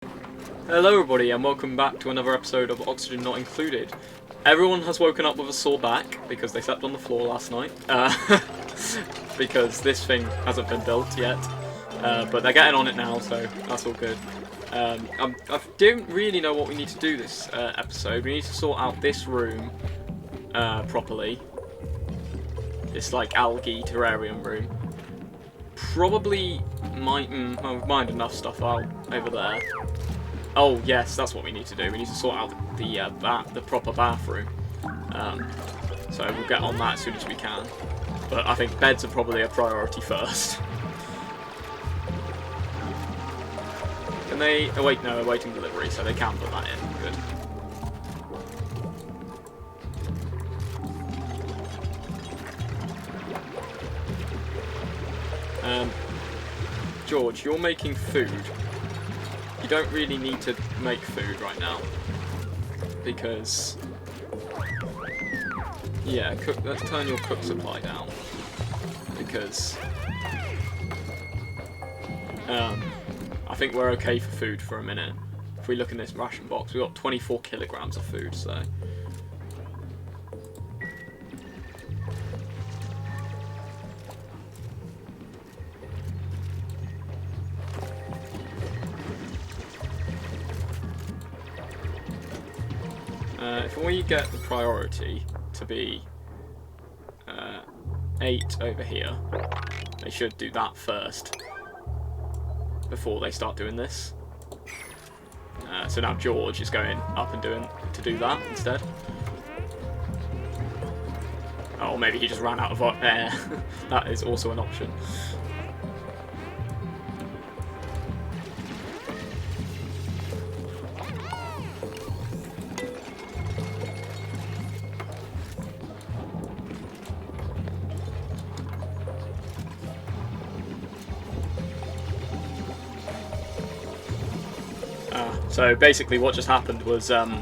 Hello everybody and welcome back to another episode of Oxygen Not Included. Everyone has woken up with a sore back because they slept on the floor last night. Because this thing hasn't been built yet. But they're getting on it now, so that's all good. I don't really know what we need to do this episode. We need to sort out this room properly. This like algae terrarium room. Probably mined enough stuff out over there. Oh yes, that's what we need to do. We need to sort out the proper bathroom. So we'll get on that as soon as we can. But I think beds are probably a priority first. Can they? Oh wait, no, awaiting delivery, so they can put that in. Good. George, you're making food. You don't really need to make food right now, because, yeah, let's turn your cook supply down, because I think we're okay for food for a minute. If we look in this ration box, we've got 24 kilograms of food, so. If we get the priority to be 8 over here, they should do that first before they start doing this. So now George is going up and to do that instead. Oh, maybe he just ran out of air. That is also an option. So basically what just happened was the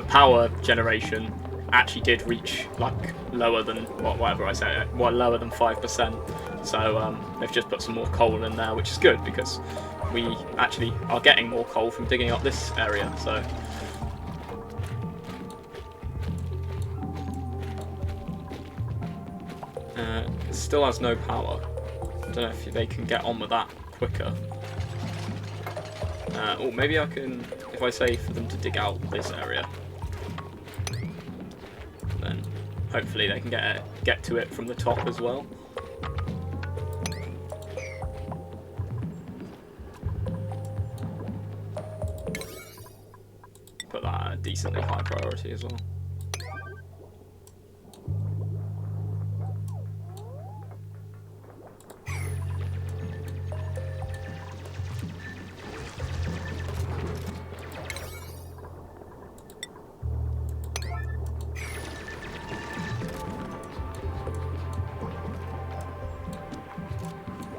power generation actually did reach like lower than whatever I say, lower than 5%. So they've just put some more coal in there, which is good because we actually are getting more coal from digging up this area. So it still has no power. I don't know if they can get on with that quicker. Or maybe I can, if I say for them to dig out this area, then hopefully they can get to it from the top as well. Put that at a decently high priority as well.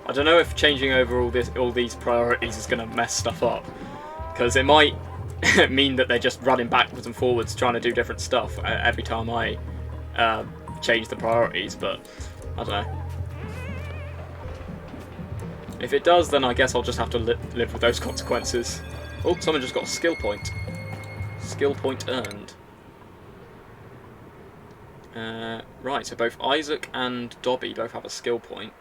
I don't know if changing over all these priorities is going to mess stuff up, because it might mean that they're just running backwards and forwards trying to do different stuff every time I change the priorities, but I don't know. If it does, then I guess I'll just have to live with those consequences. Oh, someone just got a skill point. Skill point earned. Right, so both Isaac and Dobby both have a skill point.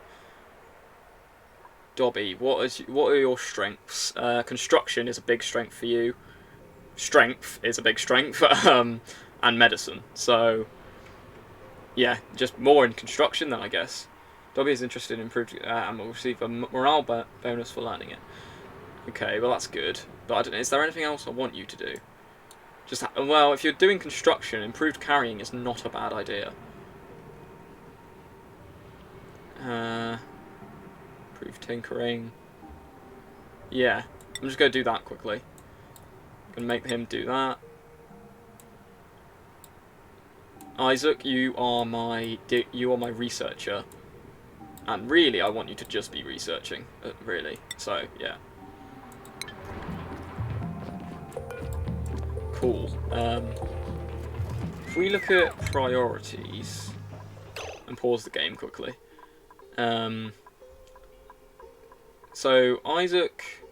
Dobby, what are your strengths? Construction is a big strength for you. Strength is a big strength, and medicine. So, yeah, just more in construction then, I guess. Dobby is interested in improved and will receive a morale bonus for learning it. Okay, well that's good. But I don't know, is there anything else I want you to do? Just well, if you're doing construction, improved carrying is not a bad idea. Improved tinkering. Yeah, I'm just going to do that quickly. I'm going to make him do that. Isaac, you are my researcher, and really, I want you to just be researching. Really, so yeah. Cool. If we look at priorities and pause the game quickly. So Isaac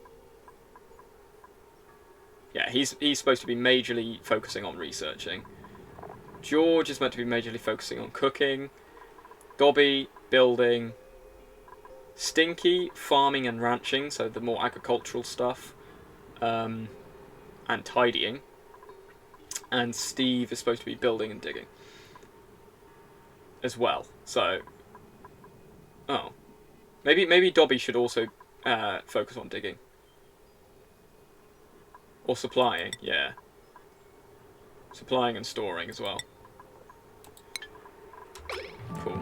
Yeah, he's supposed to be majorly focusing on researching. George is meant to be majorly focusing on cooking. Dobby, building. Stinky, farming and ranching, so the more agricultural stuff. And tidying. And Steve is supposed to be building and digging as well. So, oh, maybe Dobby should also focus on digging or supplying. Yeah, supplying and storing as well. Cool.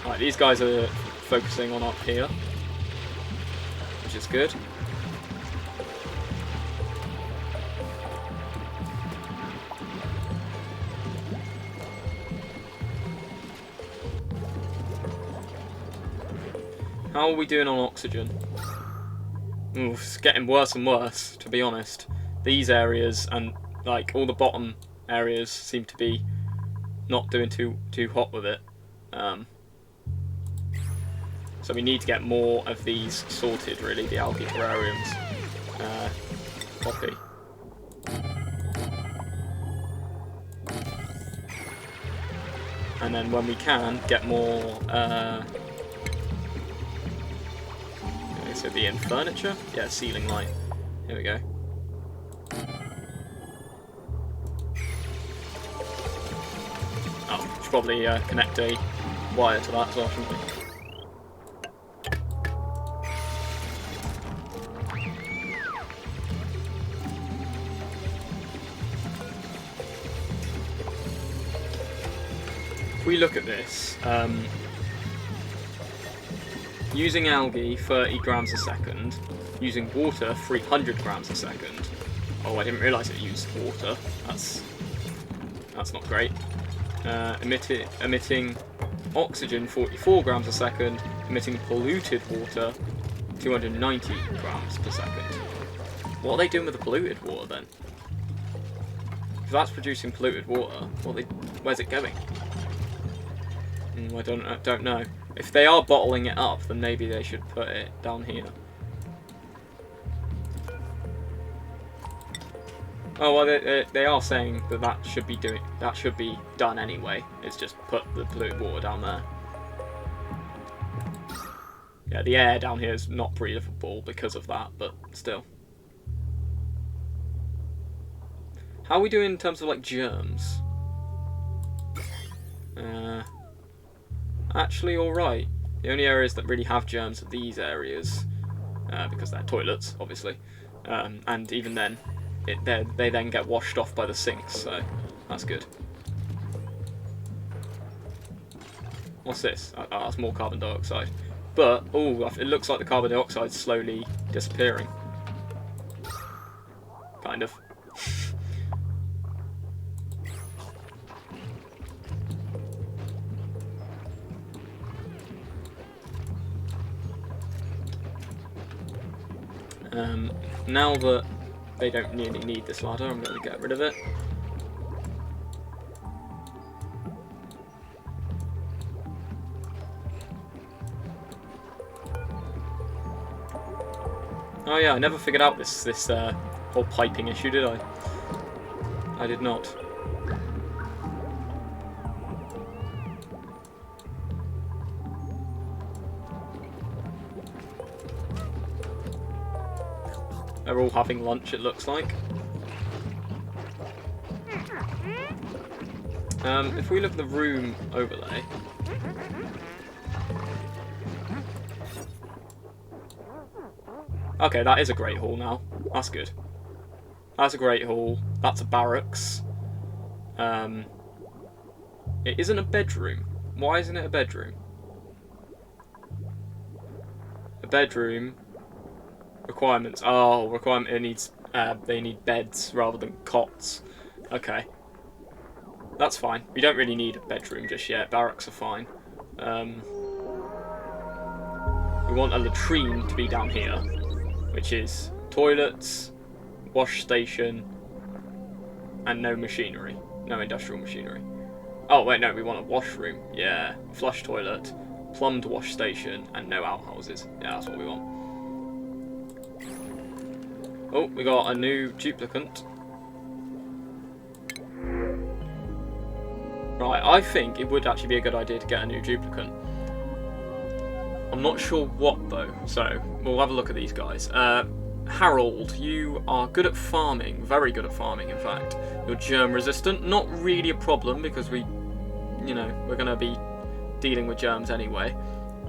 Right, these guys are focusing on up here, which is good. How are we doing on oxygen? Ooh, it's getting worse and worse, to be honest. These areas and like all the bottom areas seem to be not doing too hot with it. So we need to get more of these sorted, really, the algae terrariums. Copy. And then when we can, get more... okay, so be in furniture? Yeah, ceiling light. Here we go. Oh, should probably connect a wire to that as well, shouldn't we? If we look at this, using algae 30 grams a second, using water 300 grams a second. Oh, I didn't realise it used water. That's not great. Emitting oxygen 44 grams a second, emitting polluted water 290 grams per second. What are they doing with the polluted water then? If that's producing polluted water, where's it going? I don't know. If they are bottling it up, then maybe they should put it down here. Oh well, they are saying that should be done anyway. It's just put the polluted water down there. Yeah, the air down here is not breathable because of that, but still. How are we doing in terms of like germs? Actually, alright. The only areas that really have germs are these areas, because they're toilets, obviously. And even then, they then get washed off by the sinks, so that's good. What's this? Oh, that's more carbon dioxide. But, oh, it looks like the carbon dioxide's slowly disappearing. Kind of. Now that they don't really need this ladder, I'm going to get rid of it. Oh yeah, I never figured out this whole piping issue, did I? I did not. They're all having lunch, it looks like. If we look at the room overlay... Okay, that is a great hall now. That's good. That's a great hall. That's a barracks. It isn't a bedroom. Why isn't it a bedroom? A bedroom... Requirements. Oh, requirement. It needs. They need beds rather than cots. Okay, that's fine. We don't really need a bedroom just yet. Barracks are fine. We want a latrine to be down here, which is toilets, wash station, and no machinery, no industrial machinery. Oh wait, no, we want a washroom. Yeah, flush toilet, plumbed wash station, and no outhouses. Yeah, that's what we want. Oh, we got a new duplicant. Right, I think it would actually be a good idea to get a new duplicant. I'm not sure what though, so we'll have a look at these guys. Harold, you are good at farming, very good at farming in fact. You're germ resistant, not really a problem because we're going to be dealing with germs anyway.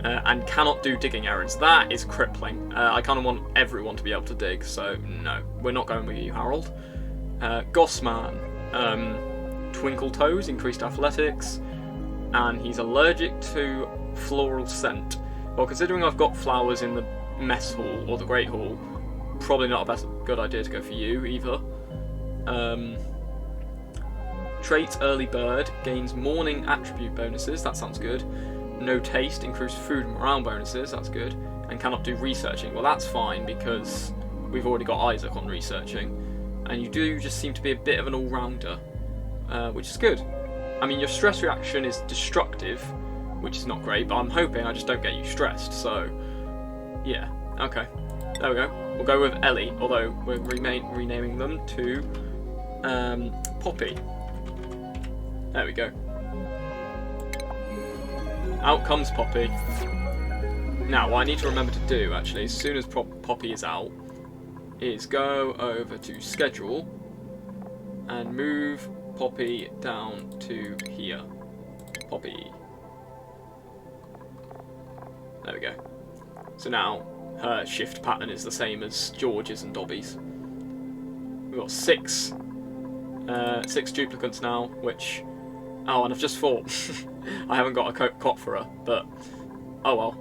And cannot do digging errands. That is crippling. I kind of want everyone to be able to dig, so no, we're not going with you, Harold. Gossman, Twinkle Toes, increased athletics, and he's allergic to floral scent. Well, considering I've got flowers in the mess hall or the Great Hall, probably not a good idea to go for you either. Trait Early Bird gains morning attribute bonuses. That sounds good. No taste, increased food and morale bonuses, that's good. And cannot do researching. Well, that's fine because we've already got Isaac on researching. And you do just seem to be a bit of an all-rounder, which is good. I mean, your stress reaction is destructive, which is not great, but I'm hoping I just don't get you stressed, so yeah, okay. There we go. We'll go with Ellie, although we're renaming them to Poppy. There we go. Out comes Poppy. Now, what I need to remember to do, actually, as soon as Poppy is out, is go over to Schedule and move Poppy down to here. Poppy. There we go. So now, her shift pattern is the same as George's and Dobby's. We've got six duplicants now, which... Oh, and I've just thought... I haven't got a cot for her, but oh well.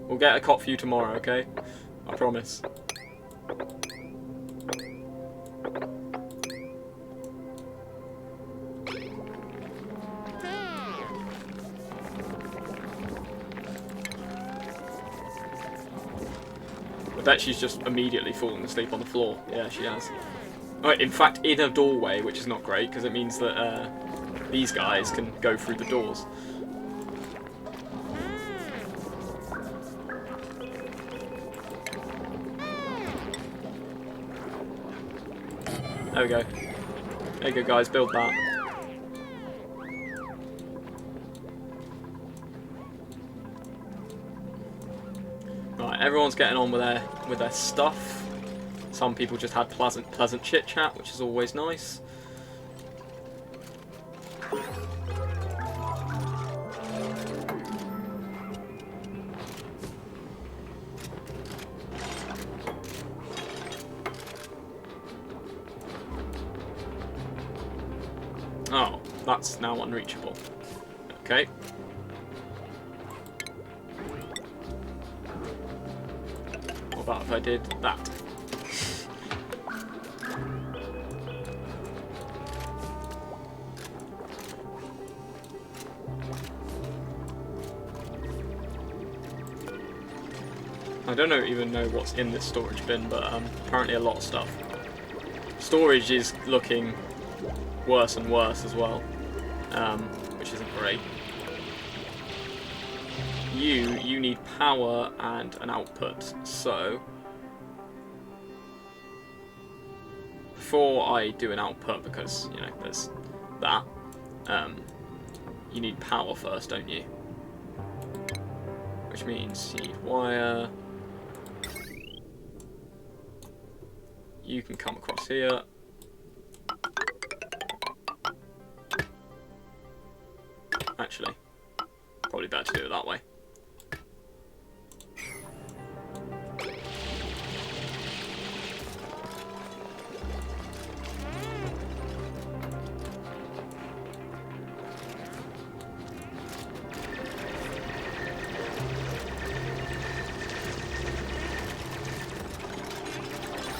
We'll get a cot for you tomorrow, okay? I promise. I bet she's just immediately fallen asleep on the floor. Yeah, she has. Oh, in fact, in a doorway, which is not great, because it means that these guys can go through the doors. There we go. There you go, guys, build that. Right, everyone's getting on with their stuff. Some people just had pleasant chit-chat, which is always nice. Oh, that's now unreachable. Okay. What about if I did that? I don't even know what's in this storage bin, but apparently a lot of stuff. Storage is looking worse and worse as well, which isn't great. You need power and an output, so before I do an output, because you know there's that, you need power first, don't you? Which means you need wire. You can come across here. Actually, probably better to do it that way.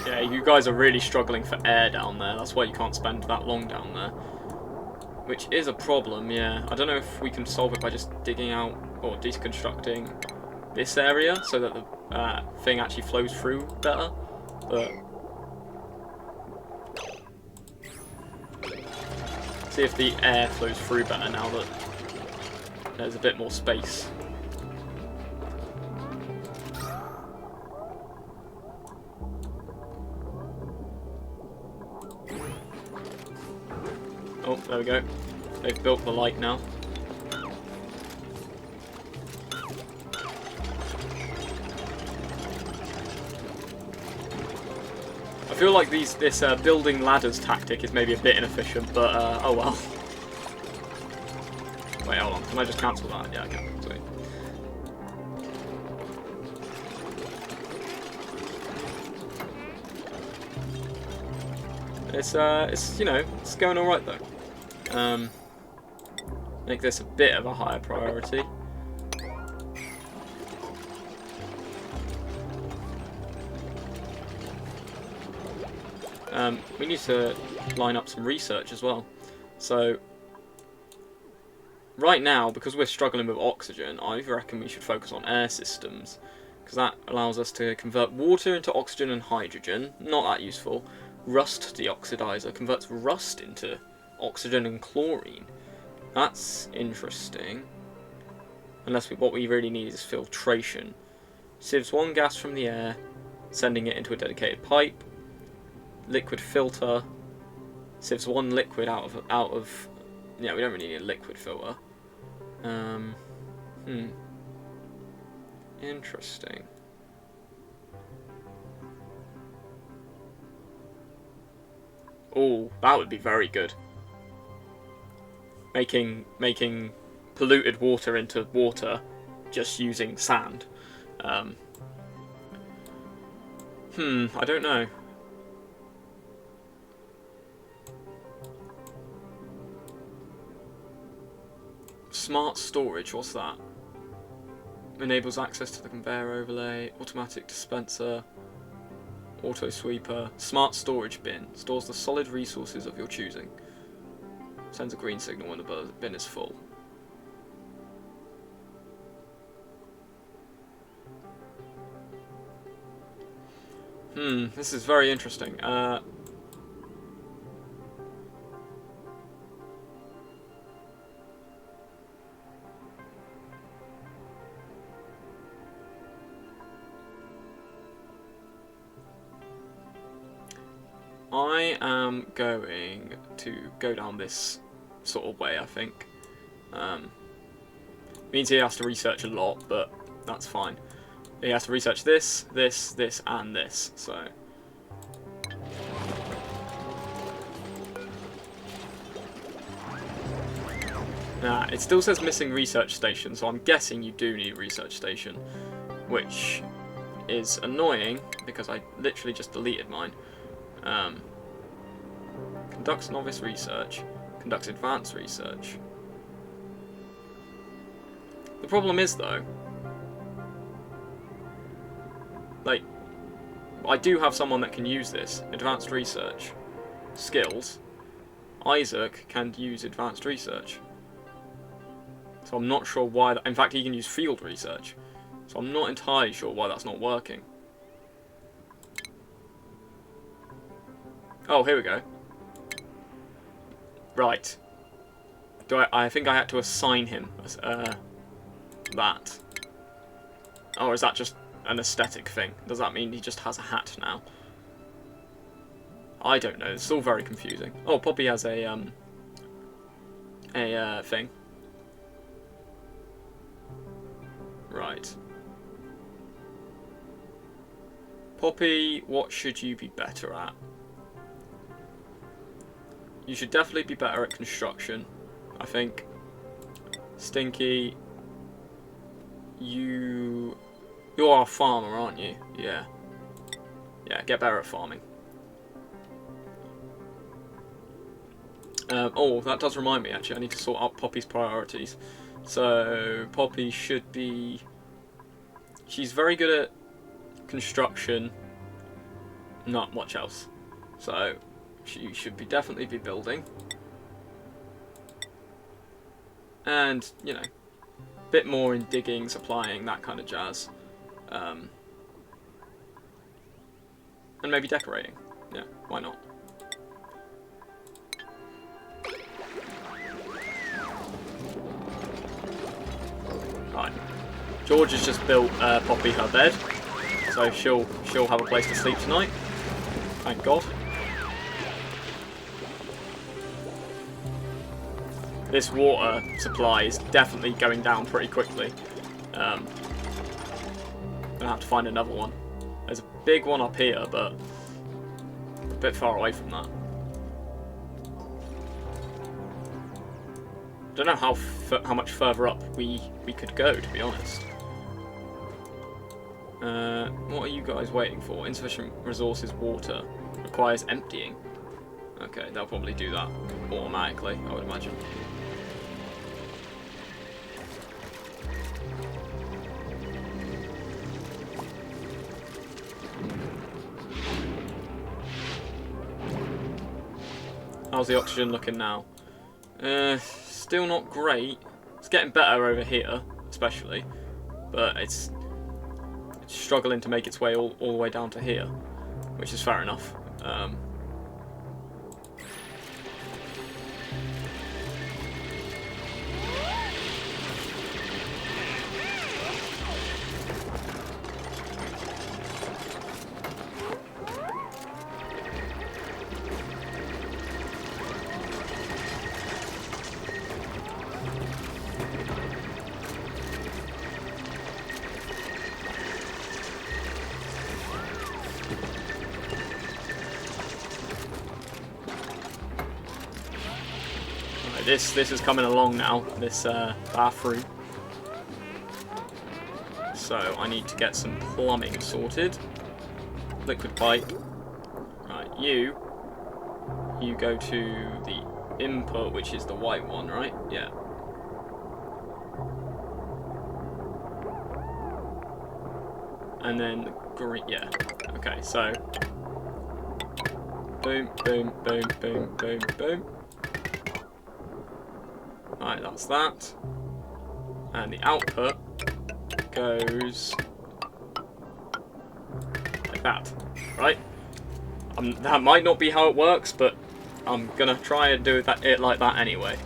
Yeah, you guys are really struggling for air down there. That's why you can't spend that long down there. Which is a problem, yeah. I don't know if we can solve it by just digging out or deconstructing this area so that the thing actually flows through better. But See if the air flows through better now that there's a bit more space. Oh, there we go. They've built the light now. I feel like this building ladders tactic is maybe a bit inefficient, but oh well. Wait, hold on. Can I just cancel that? Yeah, I can. Sweet. It's you know, it's going all right though. Make this a bit of a higher priority. We need to line up some research as well. So, right now, because we're struggling with oxygen, I reckon we should focus on air systems, because that allows us to convert water into oxygen and hydrogen. Not that useful. Rust deoxidizer converts rust into oxygen and chlorine. That's interesting. Unless what we really need is filtration. Sieves one gas from the air, sending it into a dedicated pipe. Liquid filter. Sieves one liquid out of. Yeah, we don't really need a liquid filter. Interesting. Oh, that would be very good. Making polluted water into water just using sand. I don't know. Smart storage, what's that? Enables access to the conveyor overlay, automatic dispenser, auto sweeper, smart storage bin, stores the solid resources of your choosing. Sends a green signal when the bin is full. This is very interesting. I am going to go down this sort of way, I think. Means he has to research a lot, but that's fine. He has to research this, this, this, and this, so... Nah, it still says missing research station, so I'm guessing you do need a research station, which is annoying, because I literally just deleted mine. Conducts novice research, conducts advanced research. The problem is, though, like, I do have someone that can use this, advanced research skills. Isaac can use advanced research. So I'm not sure why that, in fact he can use field research. So I'm not entirely sure why that's not working. Oh, here we go. Right. I think I had to assign him that. Or is that just an aesthetic thing? Does that mean he just has a hat now? I don't know. It's all very confusing. Oh, Poppy has a thing. Right. Poppy, what should you be better at? You should definitely be better at construction, I think. Stinky, you are a farmer, aren't you? Yeah. Yeah, get better at farming. Oh, that does remind me, actually. I need to sort out Poppy's priorities. So, Poppy should be... She's very good at construction. Not much else. So, she should definitely be building. And, you know, a bit more in digging, supplying, that kind of jazz. And maybe decorating. Yeah, why not? Right. George has just built Poppy her bed, so she'll have a place to sleep tonight. Thank God. This water supply is definitely going down pretty quickly. I'm gonna have to find another one. There's a big one up here, but a bit far away from that. Don't know how much further up we could go, to be honest. What are you guys waiting for? Insufficient resources, water. Requires emptying. Okay, they'll probably do that automatically, I would imagine. How's the oxygen looking now? Still not great. It's getting better over here, especially, but it's struggling to make its way all the way down to here, which is fair enough. This is coming along now, this bathroom. So I need to get some plumbing sorted. Liquid pipe. Right, you go to the input, which is the white one, right? Yeah. And then the green, yeah. Okay, so boom, boom, boom, boom, boom, boom. Right, that's that. And the output goes like that, right? That might not be how it works, but I'm gonna try and do it like that anyway.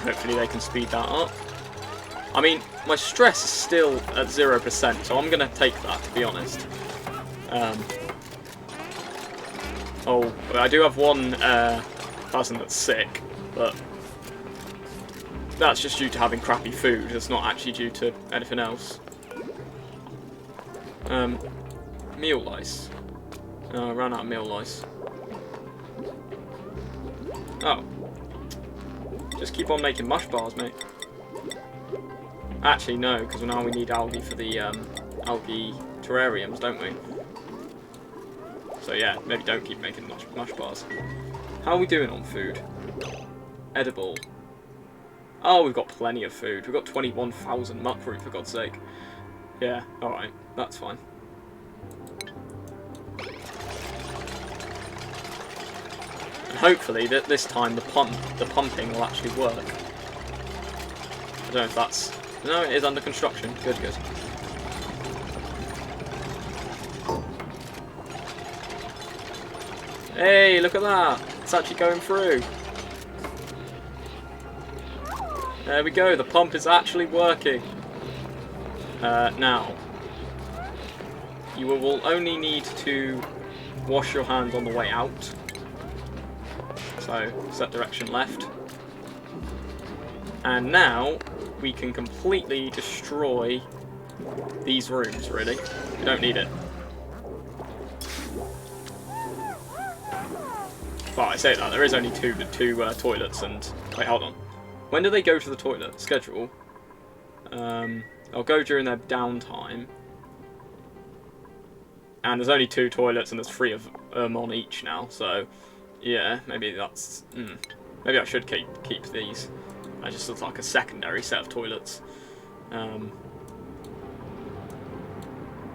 Hopefully they can speed that up. I mean, my stress is still at 0%, so I'm going to take that, to be honest. Oh, I do have one person that's sick, but that's just due to having crappy food. It's not actually due to anything else. Meal lice. I ran out of meal lice. Oh. Just keep on making mush bars, mate. Actually, no, because now we need algae for the algae terrariums, don't we? So yeah, maybe don't keep making mush bars. How are we doing on food? Edible. Oh, we've got plenty of food. We've got 21,000 muckroot, for God's sake. Yeah, alright, that's fine. And hopefully, this time the pumping will actually work. I don't know if that's... No, it is under construction. Good, good. Hey, look at that! It's actually going through. There we go, the pump is actually working. Now, you will only need to wash your hands on the way out. So, set direction left. And now, we can completely destroy these rooms, really. We don't need it. Well, I say that, there is only two toilets and... Wait, hold on. When do they go to the toilet? Schedule. I'll go during their downtime. And there's only 2 toilets and there's 3 of them on each now, so... Yeah, maybe that's... Maybe I should keep these. That just looks like a secondary set of toilets.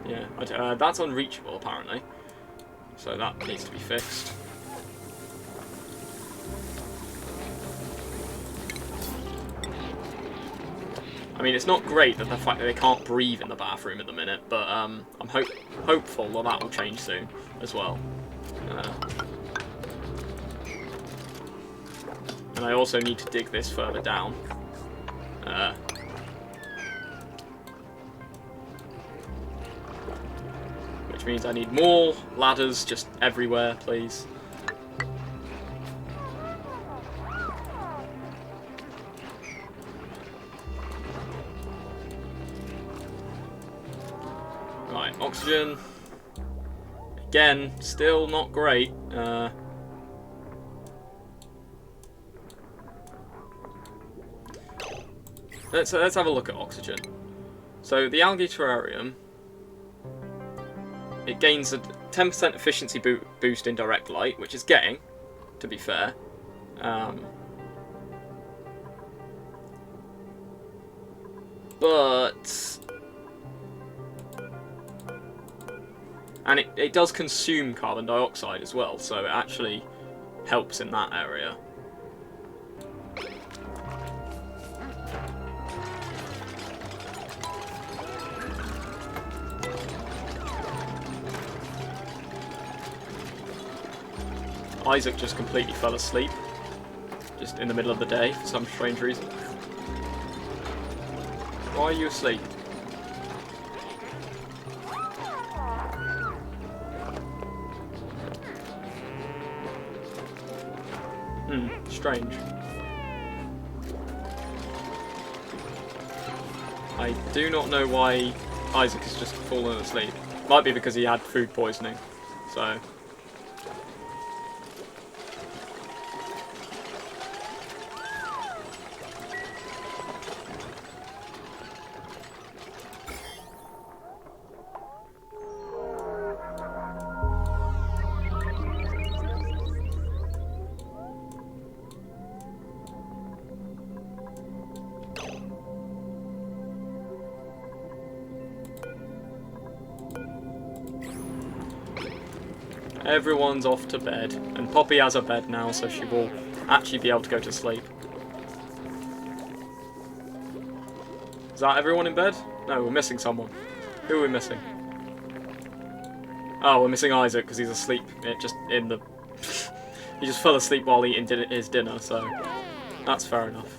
Yeah, that's unreachable apparently. So that needs to be fixed. I mean, it's not great that the fact that they can't breathe in the bathroom at the minute, but I'm hopeful that will change soon as well. And I also need to dig this further down. Which means I need more ladders just everywhere, please. Right, oxygen. Again, still not great. Let's have a look at oxygen. So the algae terrarium, it gains a 10% efficiency boost in direct light, which is getting, to be fair. And it does consume carbon dioxide as well, so it actually helps in that area. Isaac just completely fell asleep, just in the middle of the day for some strange reason. Why are you asleep? Strange. I do not know why Isaac has just fallen asleep. Might be because he had food poisoning, so... Everyone's off to bed, and Poppy has a bed now, so she will actually be able to go to sleep. Is that everyone in bed? No, we're missing someone. Who are we missing? Oh, we're missing Isaac because he's asleep. He just fell asleep while eating his dinner, so that's fair enough.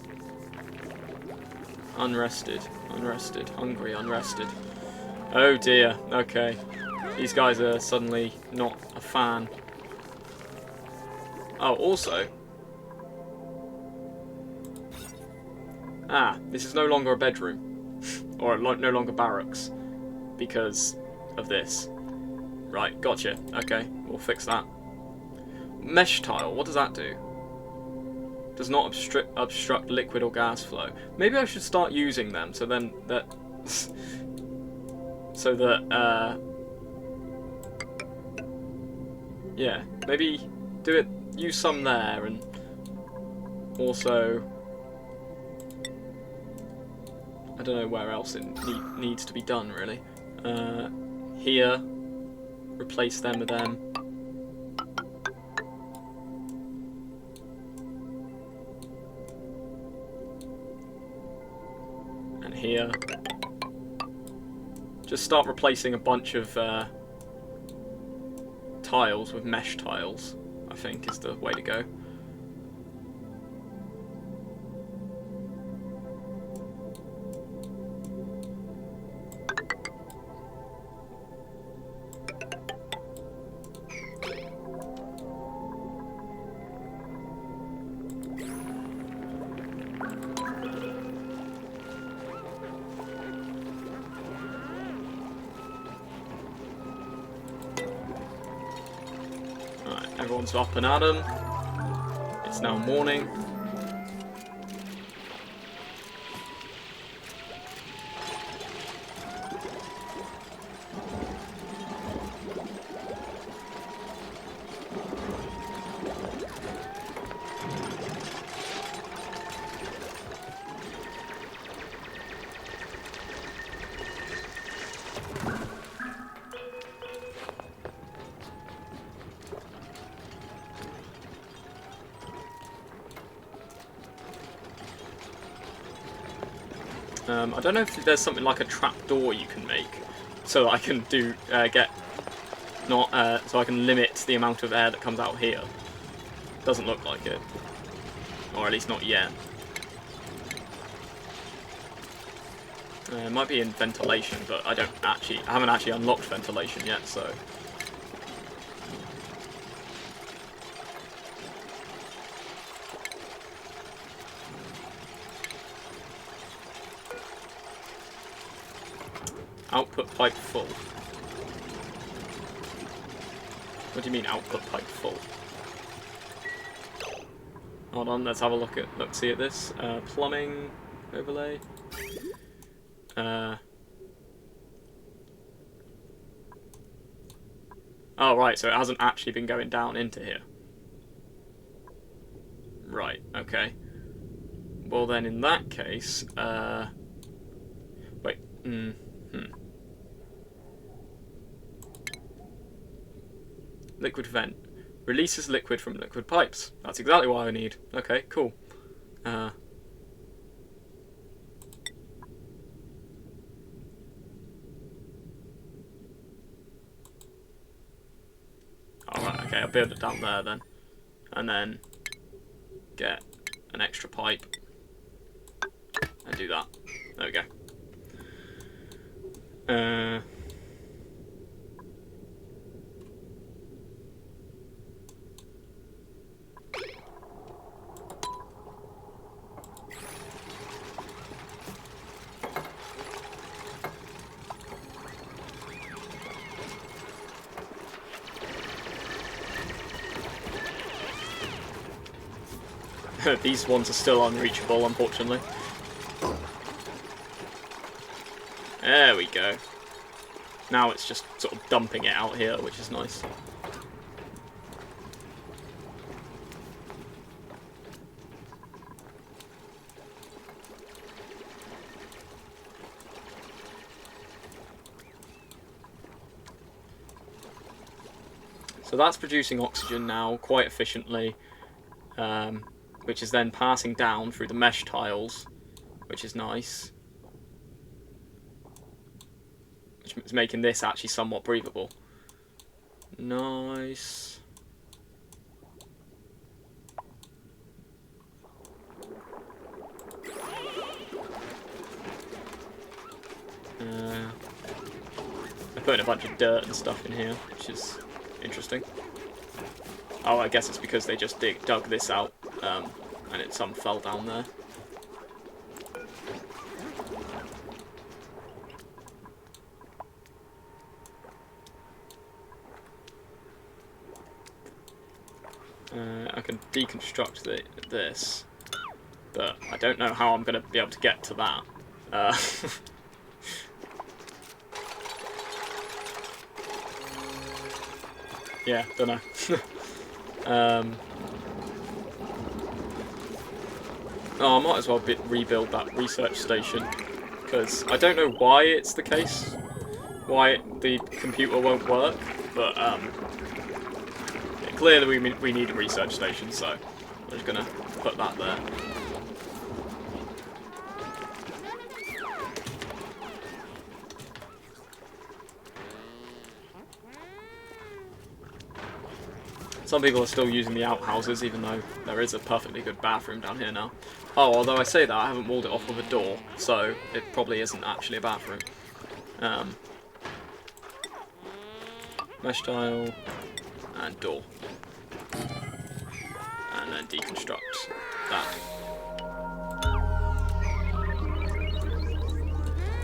Unrested, hungry, unrested. Oh dear. Okay. These guys are suddenly not a fan. Oh, also... this is no longer a bedroom. Or no longer barracks. Because of this. Right, gotcha. Okay, we'll fix that. Mesh tile, what does that do? Does not obstruct liquid or gas flow. Maybe I should start using them, so then that... so that, yeah, maybe use some there, and also, I don't know where else it needs to be done, really. Here, replace them with them. And here, just start replacing a bunch of tiles with mesh tiles, I think is the way to go. Everyone's up and at 'em. It's now morning. I don't know if there's something like a trap door you can make, so I can do so I can limit the amount of air that comes out here. Doesn't look like it, or at least not yet. It might be in ventilation, but I haven't actually unlocked ventilation yet, so. Output pipe full. What do you mean output pipe full? Hold on, let's have a see at this. Plumbing overlay. Oh right, so it hasn't actually been going down into here. Right, okay. Well then in that case, wait, Liquid vent. Releases liquid from liquid pipes. That's exactly what I need. Okay, cool. Alright, okay, I'll build it down there then. And then get an extra pipe. And do that. There we go. These ones are still unreachable, unfortunately. There we go. Now it's just sort of dumping it out here, which is nice. So that's producing oxygen now quite efficiently. Which is then passing down through the mesh tiles, which is nice. Which is making this actually somewhat breathable. Nice. I'm putting a bunch of dirt and stuff in here, which is interesting. Oh, I guess it's because they just dug this out. And some fell down there. I can deconstruct this, but I don't know how I'm going to be able to get to that. Yeah, don't know. Oh, I might as well rebuild that research station, because I don't know why it's the case, why the computer won't work, but clearly we need a research station, so I'm just going to put that there. Some people are still using the outhouses, even though there is a perfectly good bathroom down here now. Oh, although I say that, I haven't walled it off with a door, so it probably isn't actually a bathroom. Mesh tile, and door. And then deconstruct that.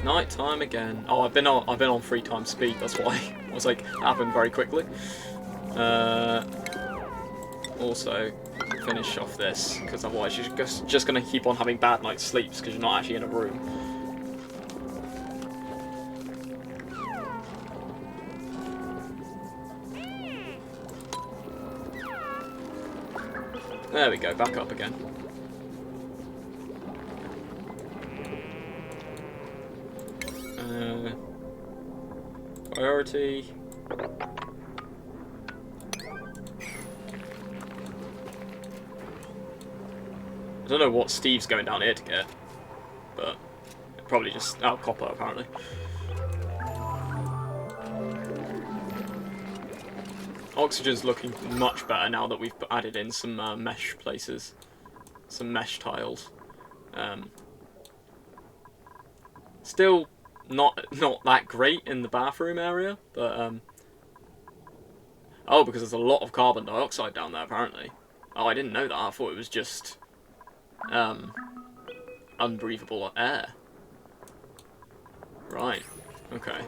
Night time again. Oh, I've been on 3 times speed, that's why. I was like, that happened very quickly. Also, finish off this, because otherwise you're just going to keep on having bad night sleeps, because you're not actually in a room. There we go, back up again. Priority. I don't know what Steve's going down here to get, but Probably just copper apparently. Oxygen's looking much better now that we've added in some mesh places, some mesh tiles. Still not that great in the bathroom area, but oh, because there's a lot of carbon dioxide down there apparently. Oh, I didn't know that. I thought it was just unbreathable air. Right. Okay.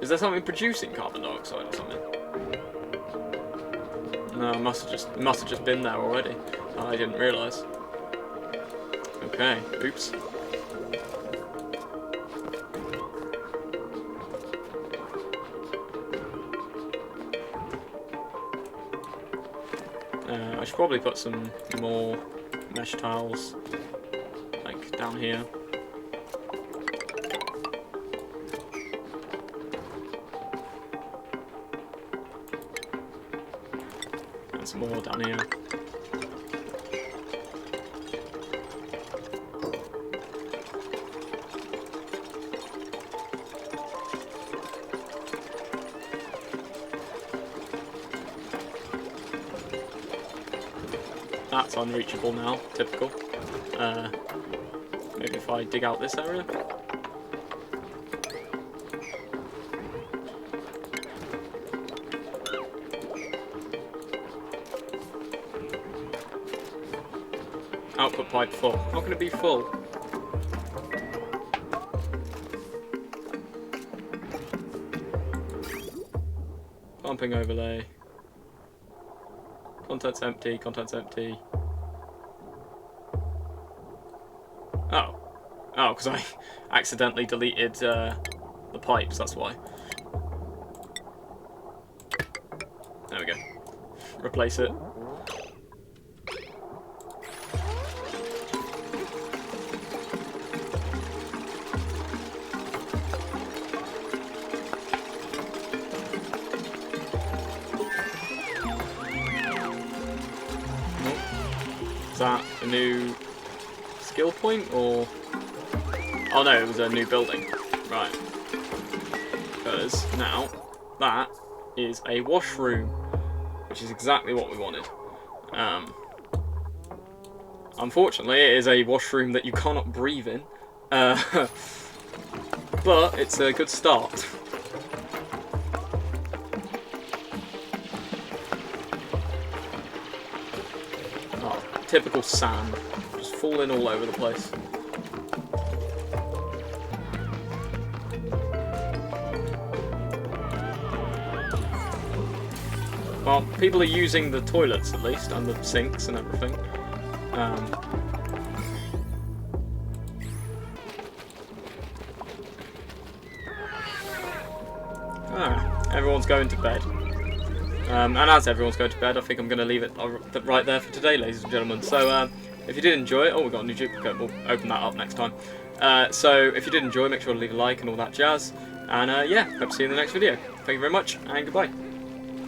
Is there something producing carbon dioxide or something? No, it must have just been there already. Oh, I didn't realise. Okay. Oops. I should probably put some more mesh tiles, like down here. And some more down here. That's unreachable now, typical. Maybe if I dig out this area. Output pipe full. How can it be full? Pumping overlay. Contents empty, contents empty. Oh. Oh, because I accidentally deleted the pipes, that's why. There we go. Replace it. Is that a new skill point, or... Oh no, it was a new building. Right. Because now, that is a washroom, which is exactly what we wanted. Unfortunately, it is a washroom that you cannot breathe in. But it's a good start. Typical sand, just falling all over the place. Well, people are using the toilets at least, and the sinks and everything. Everyone's going to bed. And as everyone's going to bed, I think I'm going to leave it right there for today, ladies and gentlemen. So, if you did enjoy it... Oh, we've got a new duplicate. We'll open that up next time. So, if you did enjoy, make sure to leave a like and all that jazz. And, yeah, hope to see you in the next video. Thank you very much, and goodbye.